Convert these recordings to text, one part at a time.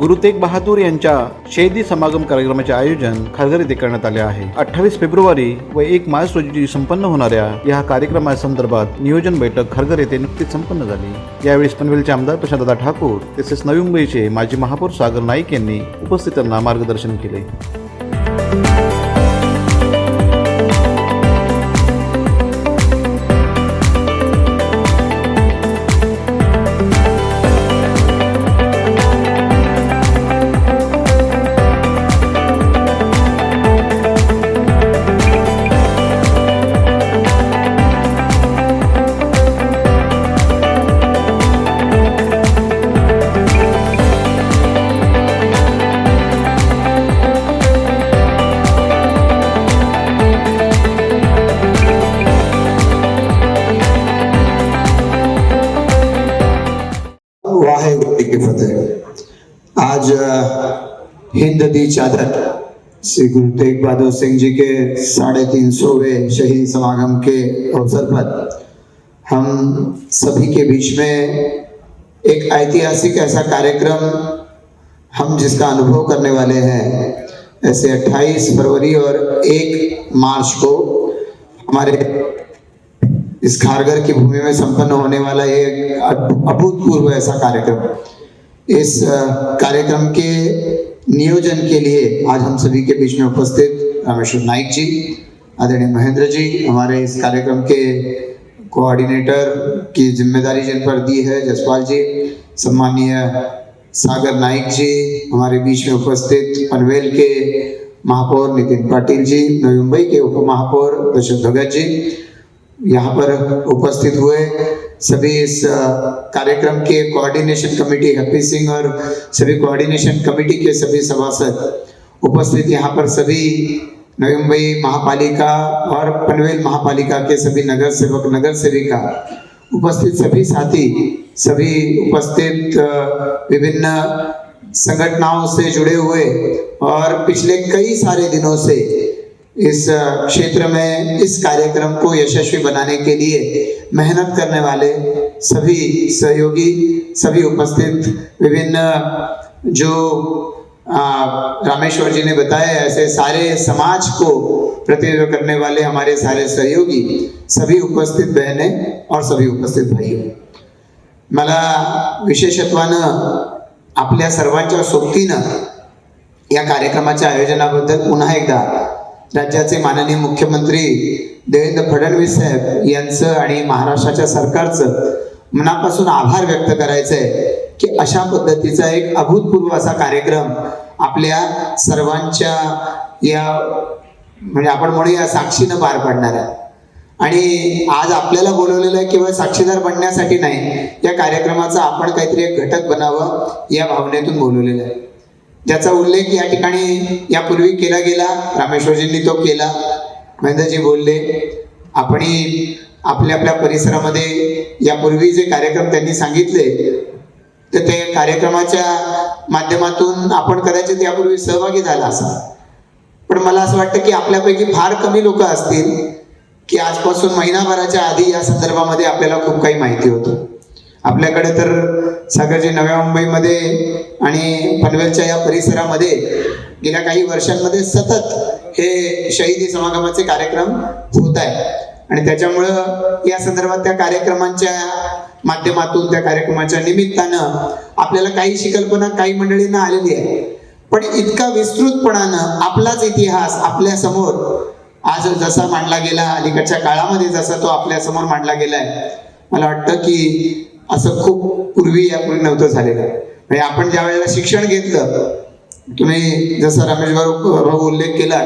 गुरु तेग बहादूर यांच्या शहीदी समागम कार्यक्रमाचे आयोजन खारघर येथे करण्यात आले आहे. 28 फेब्रुवारी व 1 मार्च रोजी संपन्न होणाऱ्या या कार्यक्रमासंदर्भात नियोजन बैठक खारघर येथे नुकतीच संपन्न झाली. यावेळी पनवेलचे आमदार प्रशांतदा ठाकूर तसेच नवी मुंबईचे माजी महापौर सागर नाईक यांनी उपस्थितांना मार्गदर्शन केले. वाहेगुरु की फतेह। आज हिंद दी चादर श्री गुरु तेग बहादुर सिंह जी के 350वें शहीदी समागम के अवसर पर हम सभी के बीच में एक ऐतिहासिक ऐसा कार्यक्रम हम जिसका अनुभव करने वाले हैं। ऐसे 28 फरवरी और 1 मार्च को हमारे इस खारघर की भूमि में संपन्न होने वाला एक अभूतपूर्व ऐसा कार्यक्रम। इस कार्यक्रम के नियोजन के लिए आज हम सभी के बीच में उपस्थित रामेश्वर नाइक जी, आदरणीय महेंद्र जी, हमारे इस कार्यक्रम के कोऑर्डिनेटर की जिम्मेदारी जिन पर दी है जसपाल जी, सम्मानीय सागर नाइक जी, हमारे बीच में उपस्थित पनवेल के महापौर नितिन पाटिल जी, नवी मुंबई के उप महापौर दशरथ भगत जी, यहाँ पर उपस्थित हुए सभी इस कार्यक्रम के कोऑर्डिनेशन कमेटी हैप्पी सिंह और सभी कोऑर्डिनेशन कमेटी के सभी सभासद उपस्थित, यहाँ पर सभी नवी मुंबई महापालिका और पनवेल महापालिका के सभी नगर सेवक नगर सेविका उपस्थित, सभी साथी, सभी उपस्थित विभिन्न संगठनों से जुड़े हुए और पिछले कई सारे दिनों से इस क्षेत्र में इस कार्यक्रम को यशस्वी बनाने के लिए मेहनत करने वाले सभी सहयोगी, सभी उपस्थित विभिन्न जो रामेश्वर जी ने बताया ऐसे सारे समाज को प्रतिनिधित्व करने वाले हमारे सारे सहयोगी, सभी उपस्थित बहनें और सभी उपस्थित भाइयों, मला विशेषत्वानं आपल्या सर्वांच्या सोबतीनं या कार्यक्रमाच्या आयोजनाबद्दल पुन्हा एकदा राज्याचे माननीय मुख्यमंत्री देवेंद्र फडणवीस साहेब यांचं आणि महाराष्ट्राच्या सरकारचं मनापासून आभार व्यक्त करायचं आहे की अशा पद्धतीचा एक अभूतपूर्व असा कार्यक्रम आपल्या सर्वांच्या या म्हणजे आपण म्हणूया साक्षीनं पार पडणार आहे. आणि आज आपल्याला बोलवलेलं आहे केवळ साक्षीदार बनण्यासाठी नाही, या कार्यक्रमाचा आपण काहीतरी एक घटक बनावं या भावनेतून बोलवलेलं आहे, ज्याचा उल्लेख या ठिकाणी यापूर्वी केला गेला. रामेश्वरजींनी तो केला, महेंद्रजी बोलले, आपण आपल्या आपल्या परिसरामध्ये यापूर्वी जे कार्यक्रम त्यांनी सांगितले तर ते कार्यक्रमाच्या माध्यमातून आपण कदाचित यापूर्वी सहभागी झाला असा, पण मला असं वाटतं की आपल्यापैकी फार कमी लोक असतील की आजपासून महिनाभराच्या आधी या संदर्भामध्ये आपल्याला खूप काही माहिती होतं. आपल्याकडे तर सागरजी नव्या मुंबईमध्ये आणि पनवेलच्या या परिसरामध्ये गेल्या काही वर्षांमध्ये सतत हे शहीदी समागमाचे कार्यक्रम होत आहे आणि त्याच्यामुळं या संदर्भात त्या कार्यक्रमांच्या माध्यमातून त्या कार्यक्रमाच्या निमित्तानं आपल्याला काही कल्पना काही मंडळींना आलेली आहे, पण इतका विस्तृतपणानं आपलाच इतिहास आपल्या समोर आज जसा मांडला गेला, अलीकडच्या काळामध्ये जसा तो आपल्या समोर मांडला गेलाय, मला वाटतं की असं खूप यापूर्वी नव्हतं झालेलं. म्हणजे आपण ज्या वेळेला शिक्षण घेतलं, तुम्ही जसा रमेश भाऊ उल्लेख केला,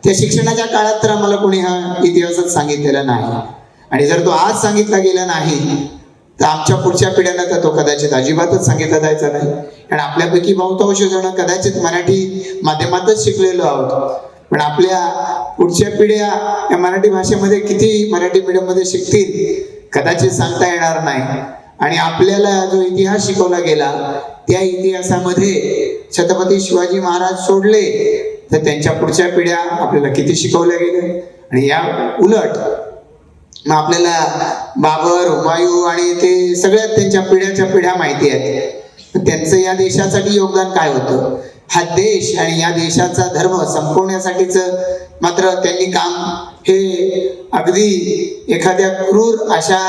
त्या शिक्षणाच्या काळात तर आम्हाला कोणी हा इतिहासच सांगितलेला नाही, आणि जर तो आज सांगितला गेला नाही तर आमच्या पुढच्या पिढ्यांना तर तो कदाचित अजिबातच सांगितला जायचा नाही. कारण आपल्यापैकी बहुतांश जण कदाचित मराठी माध्यमातच शिकलेलो आहोत, पण आपल्या पुढच्या पिढ्या या मराठी भाषेमध्ये किती मराठी मीडियम मध्ये शिकतील कदाचित सांगता येणार नाही. आणि आपल्याला जो इतिहास शिकवला गेला त्या इतिहासामध्ये छत्रपती शिवाजी महाराज सोडले तर त्यांच्या पुढच्या पिढ्या आपल्याला किती शिकवल्या गेल्या, आणि या उलट मग आपल्याला बाबर, हुमायूं आणि ते सगळ्यात त्यांच्या पिढ्याच्या पिढ्या माहिती आहेत. त्यांचं या देशासाठी योगदान काय होतं, हा देश आणि या देशाचा धर्म संपवण्यासाठीच मात्र त्यांनी काम हे अगदी एखाद्या क्रूर अशा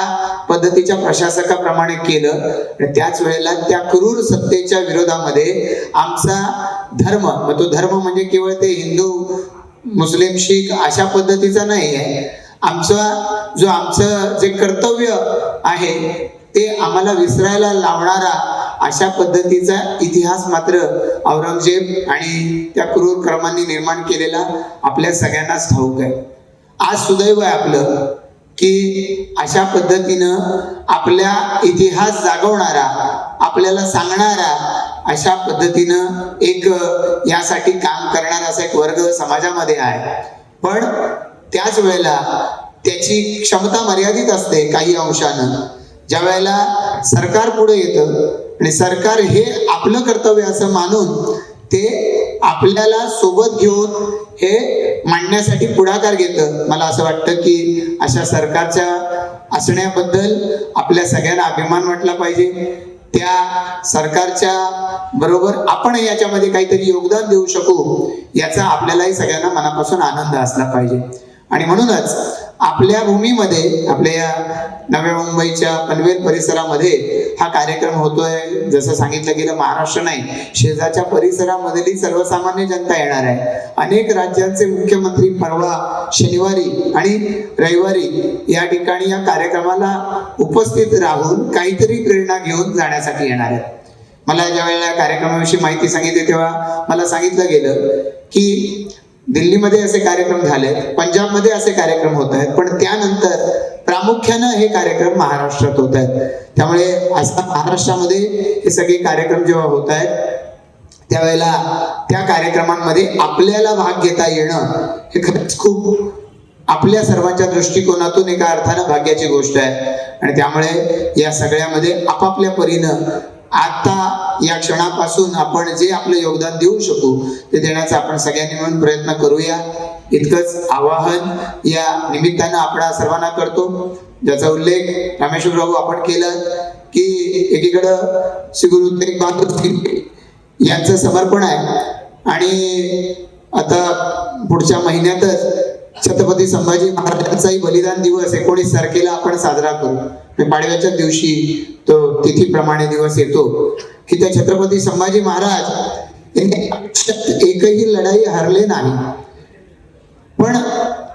पद्धतीच्या प्रशासकाप्रमाणे केलं. आणि त्याच वेळेला त्या क्रूर सत्तेच्या विरोधामध्ये आमचा धर्म, मग तो धर्म म्हणजे केवळ ते हिंदू मुस्लिम शीख अशा पद्धतीचा नाही आहे. आमचं जे कर्तव्य आहे ते आम्हाला विसरायला लावणारा अशा पद्धतीचा इतिहास मात्र औरंगजेब आणि त्या क्रूर कर्मांनी निर्माण केलेला आपल्या सगळ्यांनाच ठाऊक आहे. आज सुदैव आहे आपलं की अशा पद्धतीनं आपल्या इतिहास जागवणारा, आपल्याला सांगणारा अशा पद्धतीनं एक यासाठी काम करणारा असा एक वर्ग समाजामध्ये आहे. पण त्याच वेळेला त्याची क्षमता मर्यादित असते काही अंशानं. ज्या वेळेला सरकार पुढे येतं आणि सरकार हे आपलं कर्तव्य असं मानून ते आपल्याला सोबत घेऊन हे मांडण्यासाठी पुढाकार घेतं, मला असं वाटतं की अशा सरकारच्या असण्याबद्दल आपल्या सगळ्यांना अभिमान वाटला पाहिजे. त्या सरकारच्या बरोबर आपण याच्यामध्ये काहीतरी योगदान देऊ शकू याचा आपल्यालाही सगळ्यांना मनापासून आनंद असला पाहिजे. आणि म्हणूनच आपल्या भूमीमध्ये, आपल्या या नव्या मुंबईच्या पनवेल परिसरामध्ये हा कार्यक्रम होतोय. जसं सांगितलं गेलं, महाराष्ट्र नाही, शेजारच्या परिसरामधली सर्वसामान्य जनता येणार आहे. अनेक राज्यांचे मुख्यमंत्री परवा शनिवारी आणि रविवारी या ठिकाणी या कार्यक्रमाला उपस्थित राहून काहीतरी प्रेरणा घेऊन जाण्यासाठी येणार आहेत. मला ज्या वेळेला कार्यक्रमाविषयी माहिती सांगितली तेव्हा मला सांगितलं गेलं की दिल्लीमध्ये असे कार्यक्रम झाले, पंजाबमध्ये असे कार्यक्रम होत आहेत, पण त्यानंतर प्रामुख्यानं हे कार्यक्रम महाराष्ट्रात होत आहेत. त्यामुळे असं महाराष्ट्रामध्ये हे सगळे कार्यक्रम जेव्हा होत आहेत त्यावेळेला त्या कार्यक्रमांमध्ये आपल्याला भाग घेता येणं हे खरंच खूप आपल्या सर्वांच्या दृष्टिकोनातून एका अर्थानं भाग्याची गोष्ट आहे. आणि त्यामुळे या सगळ्यामध्ये आपापल्या परीनं आता या क्षणापासून आपण जे आपलं योगदान देऊ शकू ते देण्याचा आपण सगळ्यांनी मिळून प्रयत्न करूया, इतकंच आवाहन या निमित्तानं आपण सर्वांना करतो. ज्याचा उल्लेख रामेश्वर बाबू आपण केला की एकीकडं श्री गुरु तेग बहादूर यांचं समर्पण आहे आणि आता पुढच्या महिन्यातच छत्रपती संभाजी महाराजांचाही बलिदान दिवस 19 तारखेला आपण साजरा करू. पाडव्याच्या दिवशी तो तिथीप्रमाणे दिवस येतो की त्या छत्रपती संभाजी महाराज यांनी एकही लढाई हरले नाही, पण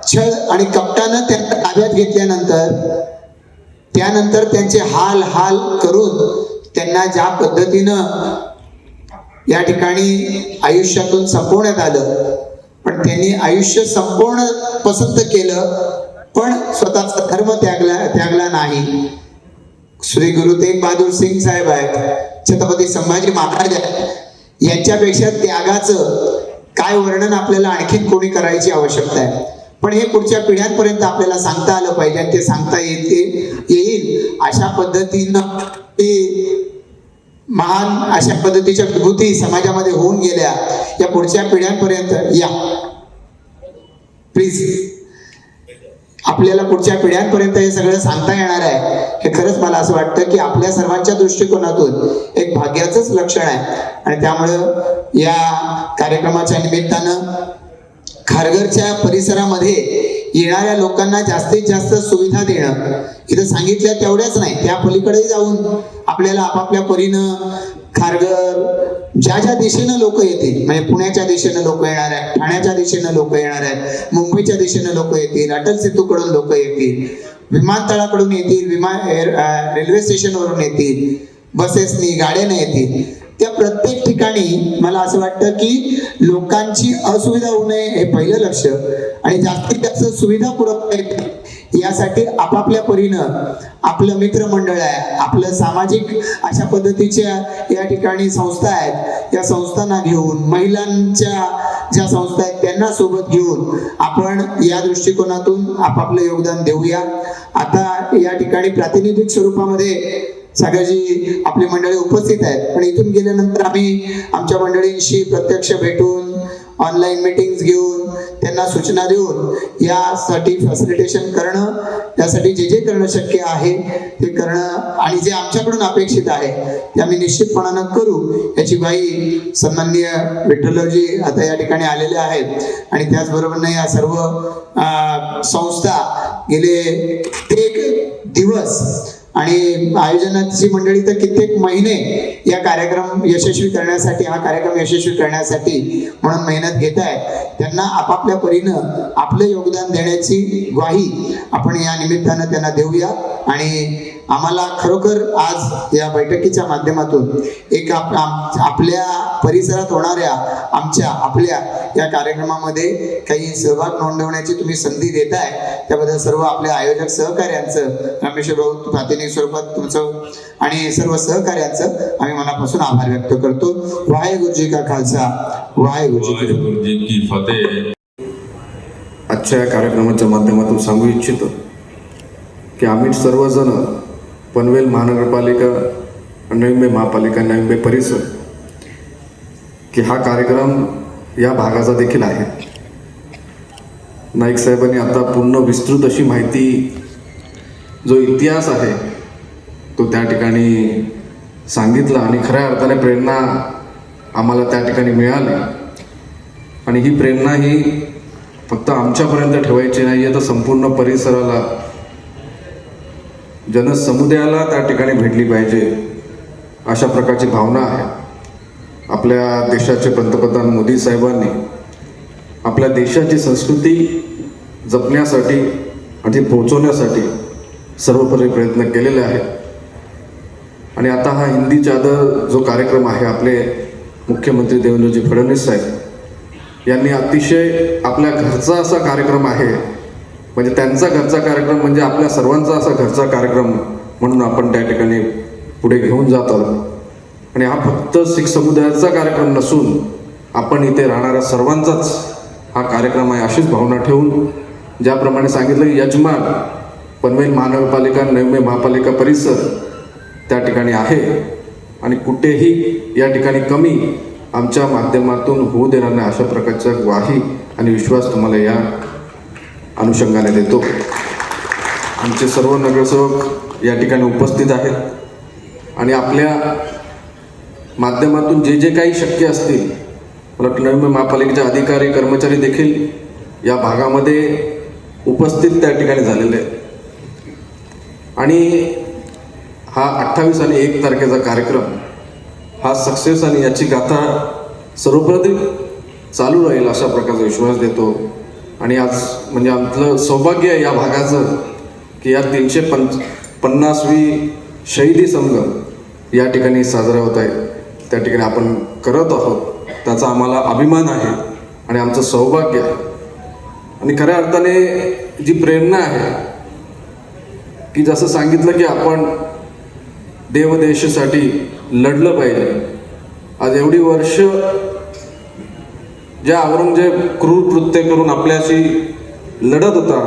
छळ आणि कपटानं त्यांना ताब्यात घेतल्यानंतर त्यानंतर त्यांचे हाल हाल करून त्यांना ज्या पद्धतीनं या ठिकाणी आयुष्यातून संपवण्यात आलं, पण त्यांनी आयुष्य संपवणं पसंत केलं, पण स्वतःचा धर्म त्यागला नाही. श्री गुरु तेग बहादूर सिंग साहेब आहेत, छत्रपती संभाजी महाराज आहेत, यांच्यापेक्षा त्यागाचं काय वर्णन आपल्याला आणखीन कोणी करायची आवश्यकता आहे. पण हे पुढच्या पिढ्यांपर्यंत आपल्याला सांगता आलं पाहिजे आणि ते सांगता येईल अशा पद्धतीनं ते महान अशा पद्धतीच्या विभूती समाजामध्ये होऊन गेल्या. या पुढच्या पिढ्यांपर्यंत या प्लीज आपल्याला पुढच्या पिढ्यांपर्यंत हे सगळं सांगता येणार आहे. हे खरंच मला असं वाटतं की आपल्या सर्वांच्या दृष्टिकोनातून एक भाग्याचंच लक्षण आहे. आणि त्यामुळं या कार्यक्रमाच्या निमित्तानं खारघरच्या परिसरामध्ये येणाऱ्या लोकांना जास्तीत जास्त सुविधा देणं, इथं सांगितल्या तेवढ्याच नाही, त्या पलीकडे जाऊन आपल्याला आपापल्या परीनं खारघर ज्या ज्या दिशेनं लोक येतील, म्हणजे पुण्याच्या दिशेनं लोक येणार आहेत, ठाण्याच्या दिशेनं लोक येणार आहेत, मुंबईच्या दिशेनं लोक येतील, अटल सेतूकडून लोक येतील, विमानतळाकडून येतील, रेल्वे स्टेशनवरून येतील, बसेसनी गाड्याने येतील. त्या प्रत्येक ठिकाणी मला असं वाटतं की लोकांची असुविधा होऊ नये हे पहिलं लक्ष, आणि जास्तीत जास्त सुविधा पुरवता येतील यासाठी आपापल्या परीनं आपलं मित्रमंडळ आहे, आपलं सामाजिक अशा पद्धतीच्या या ठिकाणी संस्था आहेत, या संस्थांना घेऊन, महिलांच्या ज्या संस्था आहेत त्यांना सोबत घेऊन आपण या दृष्टिकोनातून आपापलं योगदान देऊया. आता या ठिकाणी प्रातिनिधिक स्वरूपामध्ये सगळी आपली मंडळी उपस्थित आहेत, पण इथून गेल्यानंतर आम्ही आमच्या मंडळींशी प्रत्यक्ष भेटून ऑनलाईन मीटिंग्स घेऊन त्यांना सूचना देऊन यासाठी फॅसिलिटेशन करणं, त्यासाठी जे जे करणं शक्य आहे ते करणं आणि जे आमच्याकडून अपेक्षित आहे ते आम्ही निश्चितपणानं करू याची ग्वाही सन्माननीय विठ्ठलजी आता या ठिकाणी आलेले आहेत. आणि त्याचबरोबर या सर्व संस्था गेले कित्येक दिवस आणि आयोजनाची मंडळी तर कित्येक महिने या कार्यक्रम यशस्वी करण्यासाठी, हा कार्यक्रम यशस्वी करण्यासाठी म्हणून मेहनत घेत आहे. त्यांना आपापल्या परीनं आपलं योगदान देण्याची ग्वाही आपण या निमित्तानं त्यांना देऊया. आणि आम्हाला खरोखर आज या बैठकीच्या माध्यमातून एक आपल्या परिसरात होणाऱ्या आपल्या या कार्यक्रमामध्ये काही सहभाग नोंदवण्याची तुम्ही संधी देताय, त्याबद्दल सर्व आपल्या आयोजक सहकार्यांचं, रमेश भाऊ प्रातिनिधिक स्वरूपात तुमचं आणि सर्व सहकार्यांचं आम्ही मनापासून आभार व्यक्त करतो. वाहेगुरु जी का खालसा, वाहेगुरु जी की फतेह. आजच्या या कार्यक्रमाच्या माध्यमातून सांगू इच्छितो की आम्ही सर्वजण पनवेल महानगरपालिका, नवी मुंबई महापालिका, नवी मुंबई परिसर की हा कार्यक्रम या भागाचा देखील आहे. नाईक साहेबांनी आता पूर्ण विस्तृत अशी माहिती, जो इतिहास आहे तो त्या ठिकाणी सांगितला आणि खऱ्या अर्थाने प्रेरणा आम्हाला त्या ठिकाणी मिळाली. आणि ही प्रेरणा ही फक्त आमच्यापर्यंत ठेवायची नाही आहे, तर संपूर्ण परिसराला, जनसमुदायाला त्या ठिकाणी भेटली पाहिजे अशा प्रकारची भावना आहे. आपल्या देशाचे पंतप्रधान मोदी साहेबांनी आपल्या देशाची संस्कृती जपण्यासाठी आणि पोहोचवण्यासाठी सर्वोपरी प्रयत्न केलेले आहेत. आणि आता हा हिंदी चादर जो कार्यक्रम आहे, आपले मुख्यमंत्री देवेंद्रजी फडणवीस साहेब यांनी अतिशय आपल्या घरचा असा कार्यक्रम आहे, म्हणजे त्यांचा घरचा कार्यक्रम म्हणजे आपल्या सर्वांचा असा घरचा कार्यक्रम म्हणून आपण त्या ठिकाणी पुढे घेऊन जात आहोत. आणि हा फक्त शीख समुदायाचा कार्यक्रम नसून आपण इथे राहणाऱ्या सर्वांचाच हा कार्यक्रम आहे, अशीच भावना ठेवून ज्याप्रमाणे सांगितलं की यजमान पनवेल महानगरपालिका, नवी मुंबई महापालिका परिसर त्या ठिकाणी आहे आणि कुठेही या ठिकाणी कमी आमच्या माध्यमातून होऊ देणार नाही, अशा प्रकारच्या ग्वाही आणि विश्वास तुम्हाला या अनुषंगाने देतो. आमचे सर्व नगरसेवक या ठिकाणी उपस्थित आहेत आणि आपल्या माध्यमातून जे जे काही शक्य असतील, मला नवी मुंबई महापालिकेचे अधिकारी कर्मचारी देखील या भागामध्ये उपस्थित त्या ठिकाणी झालेले आहेत. आणि हा 28 आणि 1 तारखेचा कार्यक्रम हा सक्सेस आणि याची गाथा सर्वप्रथम चालू राहील अशा प्रकारचा विश्वास देतो. आणि आज म्हणजे आमचं सौभाग्य आहे या भागाचं की या 350वी शहीदी संगम या ठिकाणी साजरा होत आहे, त्या ठिकाणी आपण करत आहोत, त्याचा आम्हाला अभिमान आहे आणि आमचं सौभाग्य आहे. आणि खऱ्या अर्थाने जी प्रेरणा आहे की जसं सांगितलं की आपण देवदेशासाठी लढलं पाहिजे. आज एवढी वर्ष ज्या औरंगजेब क्रूर कृत्य करून आपल्याशी लढत होता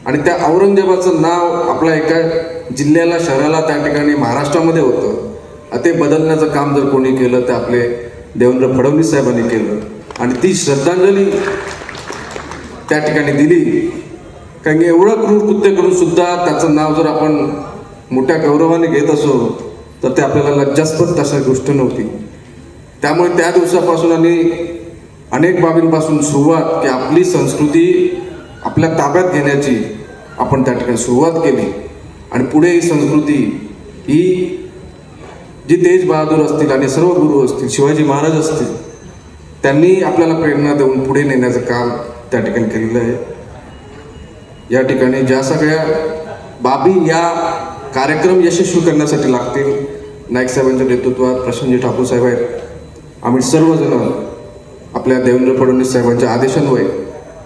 आणि त्या औरंगजेबाचं नाव आपल्या एका जिल्ह्याला, शहराला त्या ठिकाणी महाराष्ट्रामध्ये होतं, ते बदलण्याचं काम जर कोणी केलं तर आपले देवेंद्र फडणवीस साहेबांनी केलं. आणि ती श्रद्धांजली त्या ठिकाणी दिली, कारण की एवढं क्रूर कृत्य करून सुद्धा त्याचं नाव जर आपण मोठ्या गौरवाने घेत असो तर ते आपल्याला लज्जास्पद तशा गोष्ट नव्हती. त्यामुळे त्या दिवसापासून आणि अनेक बाबींपासून सुरुवात की आपली संस्कृती आपल्या ताब्यात घेण्याची आपण त्या ठिकाणी सुरुवात केली. आणि पुढे ही संस्कृती ही जी तेज बहादूर असतील आणि सर्व गुरु असतील, शिवाजी महाराज असतील, त्यांनी आपल्याला प्रेरणा देऊन पुढे नेण्याचं काम त्या ठिकाणी केलेलं आहे. या ठिकाणी ज्या सगळ्या बाबी या कार्यक्रम यशस्वी करण्यासाठी लागतील, नाईक साहेबांच्या नेतृत्वात प्रशांतजी ठाकूर साहेब आहेत, आम्ही सर्वजण आपल्या देवेंद्र फडणवीस साहेबांच्या आदेशान्वये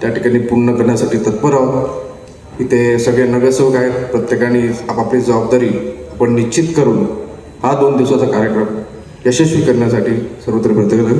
त्या ठिकाणी पूर्ण करण्यासाठी तत्पर आहोत. इथे सगळे नगरसेवक आहेत, प्रत्येकाने आपापली जबाबदारी आपण निश्चित करून हा 2 दिवसाचा कार्यक्रम यशस्वी करण्यासाठी सर्वत्र प्रयत्न करू.